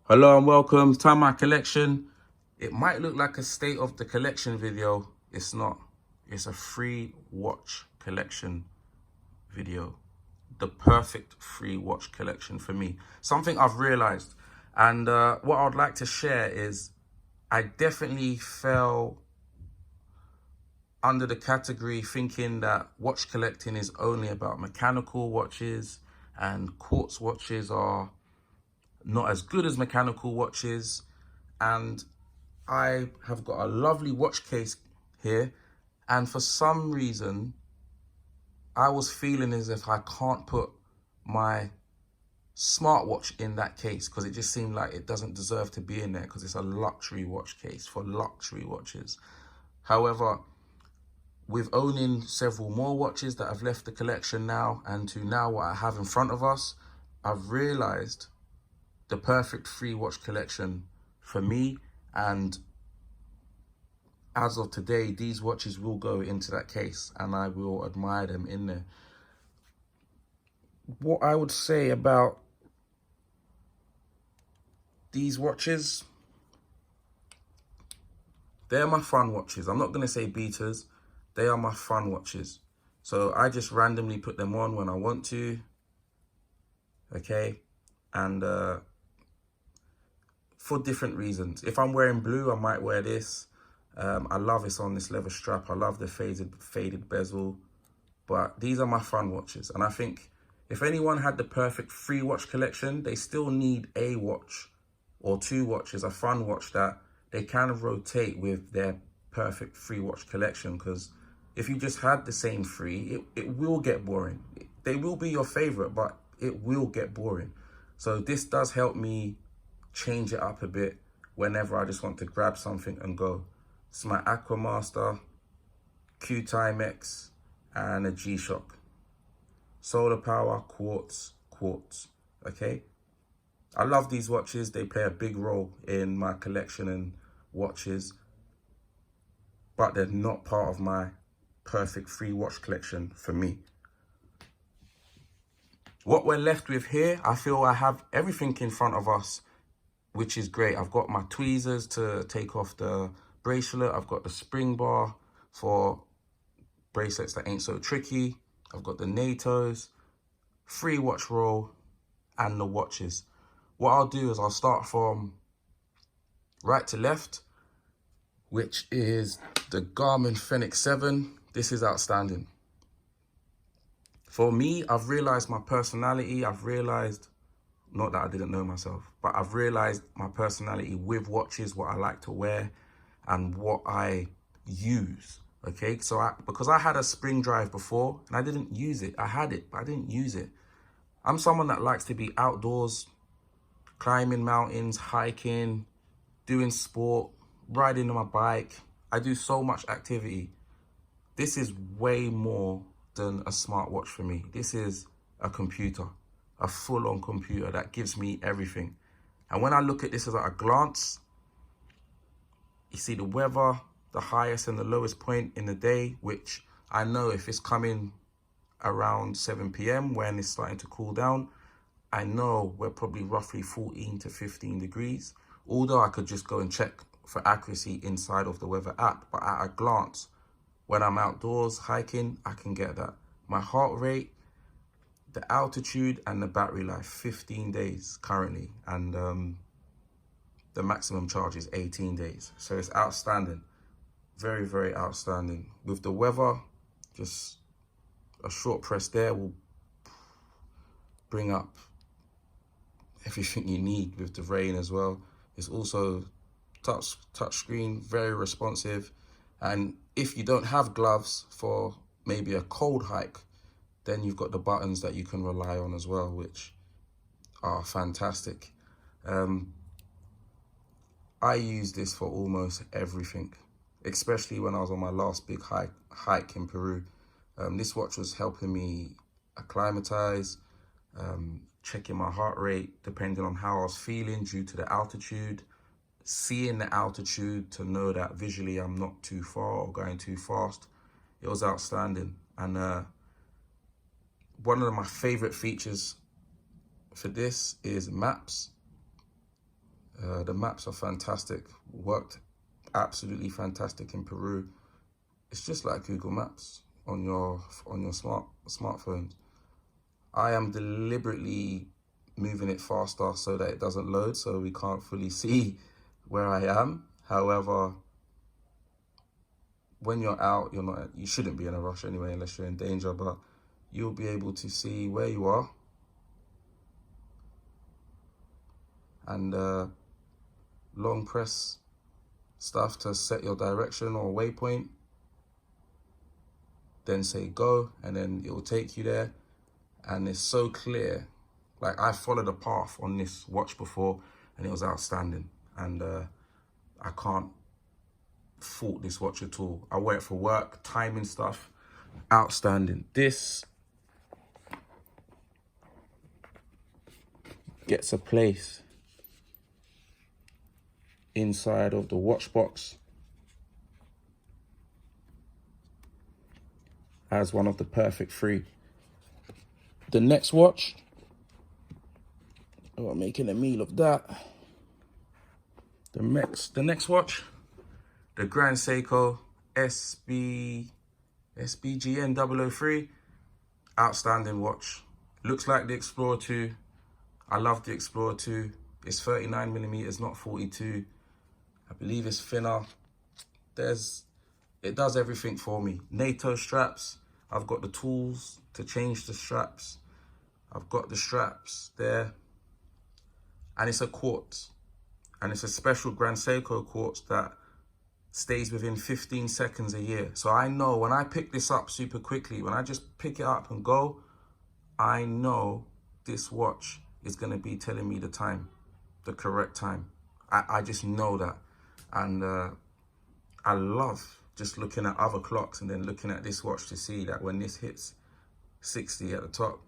Hello and welcome to my collection. It might look like a state of the collection video. It's not. It's a free watch collection video. The perfect free watch collection for me. Something I've realized. And what I'd like to share is I definitely fell under the category thinking that watch collecting is only about mechanical watches and quartz watches are not as good as mechanical watches. And I have got a lovely watch case here, and for some reason I was feeling as if I can't put my smartwatch in that case because it just seemed like it doesn't deserve to be in there because it's a luxury watch case for luxury watches. However, with owning several more watches that have left the collection now and to now what I have in front of us, I've realized the perfect free watch collection for me. And as of today, these watches will go into that case and I will admire them in there. What I would say about these watches, they're my fun watches. I'm not going to say beaters. They are my fun watches. So I just randomly put them on when I want to. Okay. And for different reasons. If I'm wearing blue, I might wear this. I love it's on this leather strap. I love the faded bezel. But these are my fun watches. And I think if anyone had the perfect free watch collection, they still need a watch or two watches, a fun watch that they kind of rotate with their perfect free watch collection. Because if you just had the same three, it will get boring. They will be your favorite, but it will get boring. So this does help me change it up a bit whenever I just want to grab something and go. It's my Aquamaster, Q-Timex, and a G-Shock. Solar power, quartz, okay? I love these watches. They play a big role in my collection and watches, but they're not part of my perfect free watch collection for me. What we're left with here, I feel I have everything in front of us, which is great. I've got my tweezers to take off the bracelet. I've got the spring bar for bracelets that ain't so tricky. I've got the NATOs, free watch roll, and the watches. What I'll do is I'll start from right to left, which is the Garmin Fenix 7. This is outstanding. For me, I've realized my personality. I've realized, not that I didn't know myself, but I've realized my personality with watches, what I like to wear and what I use. Okay, so because I had a spring drive before and I didn't use it. I had it, but I didn't use it. I'm someone that likes to be outdoors, climbing mountains, hiking, doing sport, riding on my bike. I do so much activity. This is way more than a smartwatch for me. This is a computer, a full-on computer that gives me everything. And when I look at this at a glance, you see the weather, the highest and the lowest point in the day, which I know if it's coming around 7 p.m. when it's starting to cool down, I know we're probably roughly 14 to 15 degrees. Although I could just go and check for accuracy inside of the weather app, but at a glance, when I'm outdoors hiking, I can get that. My heart rate, the altitude, and the battery life, 15 days currently. And the maximum charge is 18 days. So it's outstanding. Very, very outstanding. With the weather, just a short press there will bring up everything you need with the rain as well. It's also touch screen, very responsive. And if you don't have gloves for maybe a cold hike, then you've got the buttons that you can rely on as well, which are fantastic. I use this for almost everything, especially when I was on my last big hike in Peru. This watch was helping me acclimatize, checking my heart rate depending on how I was feeling due to the altitude, seeing the altitude to know that visually I'm not too far or going too fast. It was outstanding. And one of my favorite features for this is maps. The maps are fantastic. Worked absolutely fantastic in Peru. It's just like Google Maps on your smartphones. I am deliberately moving it faster so that it doesn't load, so we can't fully see where I am. However, when you're out, you shouldn't be in a rush anyway, unless you're in danger, but you'll be able to see where you are. And long press stuff to set your direction or waypoint. Then say go, and then it will take you there. And it's so clear. Like, I followed a path on this watch before and it was outstanding. And I can't fault this watch at all. I wear it for work, timing stuff, outstanding. This gets a place inside of the watch box as one of the perfect three. The next watch, I'm making a meal of that. The next watch, the Grand Seiko SBGN 003, outstanding watch. Looks like the Explorer 2. I love the Explorer 2. It's 39mm, not 42. I believe it's thinner. It does everything for me. NATO straps. I've got the tools to change the straps. I've got the straps there. And it's a quartz. And it's a special Grand Seiko quartz that stays within 15 seconds a year. So I know when I pick this up super quickly, when I just pick it up and go, I know this watch is going to be telling me the time, the correct time. I just know that. And I love just looking at other clocks and then looking at this watch to see that when this hits 60 at the top,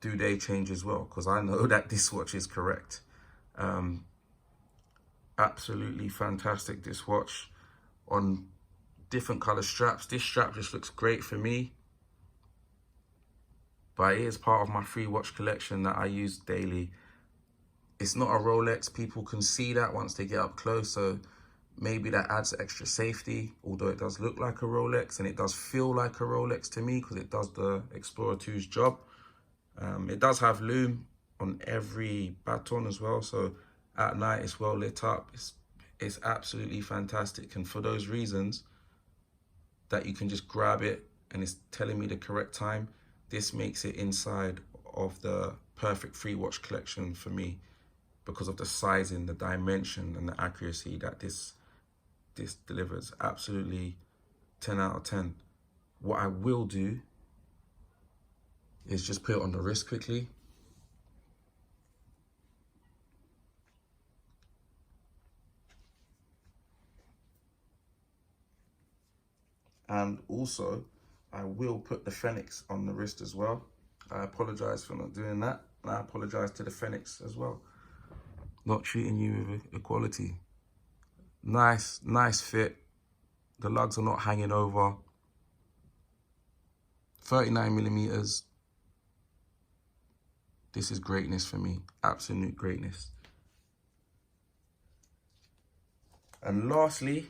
do they change as well? Because I know that this watch is correct. Absolutely fantastic, this watch, on different color straps. This strap just looks great for me, but it is part of my free watch collection that I use daily. It's not a Rolex. People can see that once they get up close, so maybe that adds extra safety, although it does look like a Rolex and it does feel like a Rolex to me because it does the Explorer 2's job. It does have lume on every baton as well, so at night it's well lit up. It's absolutely fantastic, and for those reasons that you can just grab it and it's telling me the correct time, this makes it inside of the perfect free watch collection for me because of the sizing, the dimension and the accuracy that this delivers. Absolutely 10 out of 10. What I will do is just put it on the wrist quickly. And also, I will put the Fenix on the wrist as well. I apologize for not doing that. And I apologize to the Fenix as well. Not treating you with equality. Nice fit. The lugs are not hanging over. 39mm. This is greatness for me. Absolute greatness. And lastly,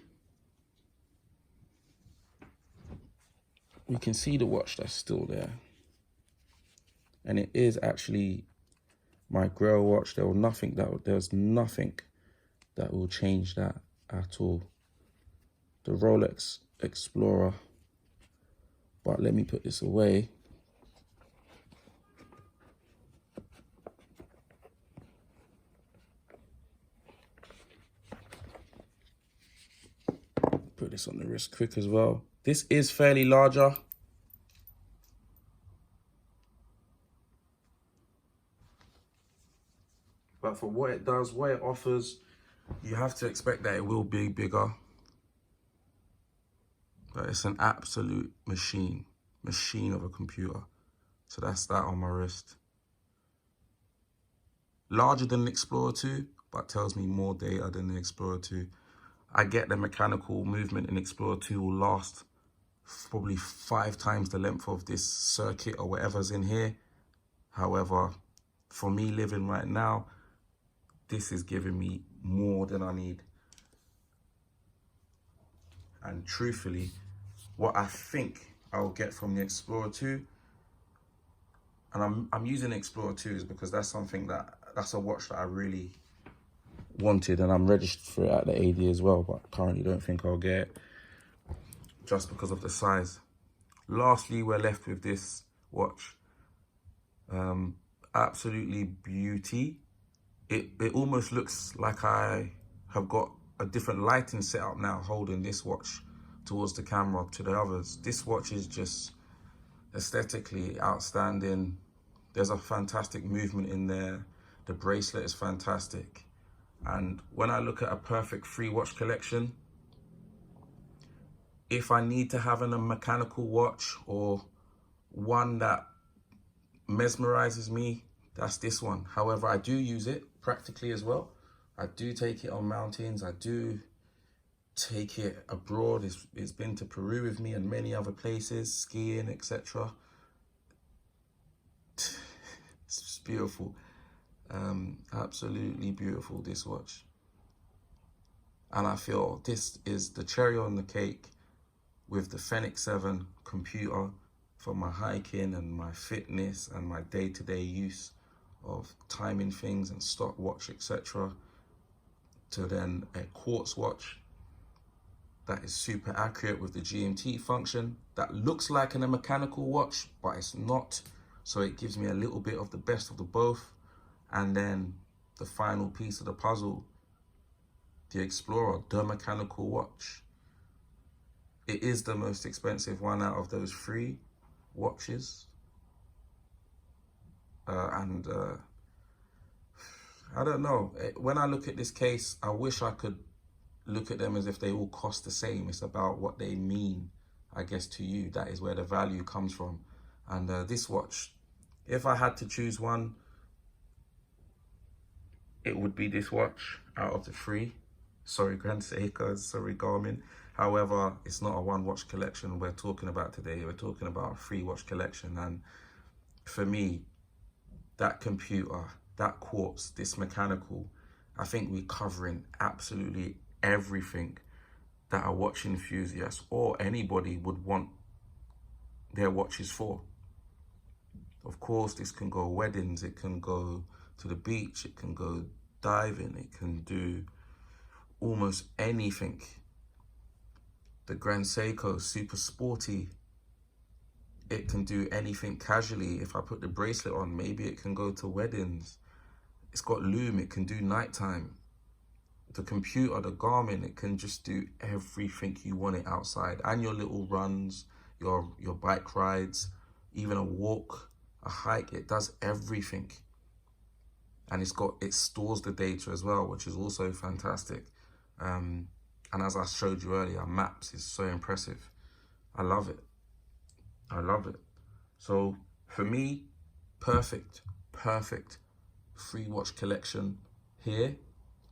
we can see the watch that's still there. And it is actually my Grail watch. There's nothing that will change that at all. The Rolex Explorer. But let me put this away. Put this on the wrist quick as well. This is fairly larger. But for what it does, what it offers, you have to expect that it will be bigger. But it's an absolute machine of a computer. So that's that on my wrist. Larger than the Explorer 2, but tells me more data than the Explorer 2. I get the mechanical movement in Explorer 2 will last probably 5 times the length of this circuit or whatever's in here. However, for me living right now, this is giving me more than I need. And truthfully, what I think I'll get from the Explorer 2, and I'm using the Explorer 2 is because that's a watch that I really wanted, and I'm registered for it at the AD as well, but currently don't think I'll get it just because of the size. Lastly, we're left with this watch. Absolutely beauty. It almost looks like I have got a different lighting setup now holding this watch towards the camera to the others. This watch is just aesthetically outstanding. There's a fantastic movement in there. The bracelet is fantastic. And when I look at a perfect free watch collection, if I need to have a mechanical watch or one that mesmerizes me, that's this one. However, I do use it practically as well. I do take it on mountains. I do take it abroad. It's been to Peru with me and many other places, skiing, etc. It's beautiful. Absolutely beautiful, this watch. And I feel this is the cherry on the cake with the Fenix 7 computer for my hiking and my fitness and my day-to-day use of timing things and stopwatch, etc. To then a quartz watch that is super accurate with the GMT function that looks like a mechanical watch, but it's not. So it gives me a little bit of the best of the both. And then the final piece of the puzzle, the Explorer, the mechanical watch. It is the most expensive one out of those three watches. I don't know. When I look at this case, I wish I could look at them as if they all cost the same. It's about what they mean, I guess, to you. That is where the value comes from. And this watch, if I had to choose one, it would be this watch out of the three. Sorry, Grand Seiko, sorry, Garmin. However, it's not a one watch collection we're talking about today. We're talking about a three watch collection. And for me, that computer, that quartz, this mechanical, I think we're covering absolutely everything that a watch enthusiast or anybody would want their watches for. Of course, this can go weddings, it can go to the beach, it can go diving, it can do almost anything. The Grand Seiko, super sporty. It can do anything casually. If I put the bracelet on, maybe it can go to weddings. It's got lume, it can do nighttime. The computer, the Garmin, it can just do everything you want it outside. And your little runs, your bike rides, even a walk, a hike, it does everything. And it stores the data as well, which is also fantastic. And as I showed you earlier, maps is so impressive. I love it. I love it. So for me, perfect free watch collection here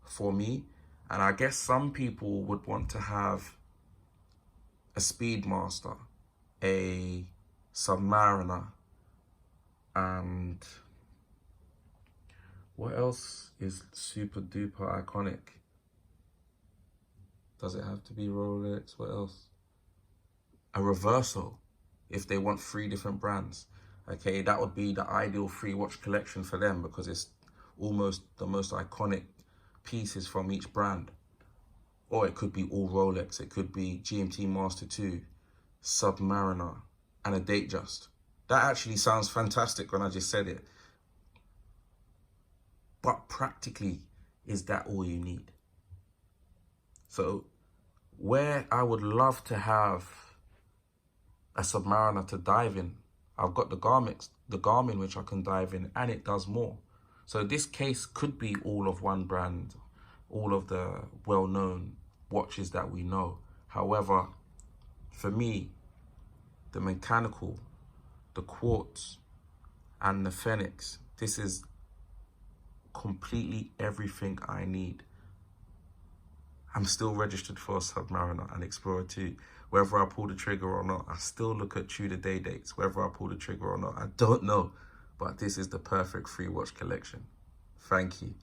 for me. And I guess some people would want to have a Speedmaster, a Submariner, and what else is super duper iconic? Does it have to be Rolex? What else? A Reverso, if they want 3 different brands. Okay, that would be the ideal free watch collection for them because it's almost the most iconic pieces from each brand. Or it could be all Rolex, it could be GMT Master 2, Submariner, and a Datejust. That actually sounds fantastic when I just said it. But practically, is that all you need? So where I would love to have a Submariner to dive in, I've got the Garmin which I can dive in, and it does more. So this case could be all of one brand, all of the well-known watches that we know. However, for me, the mechanical, the quartz, and the Fenix, this is completely everything I need. I'm still registered for a Submariner and Explorer 2. Whether I pull the trigger or not, I still look at Tudor day dates. Whether I pull the trigger or not, I don't know. But this is the perfect free watch collection. Thank you.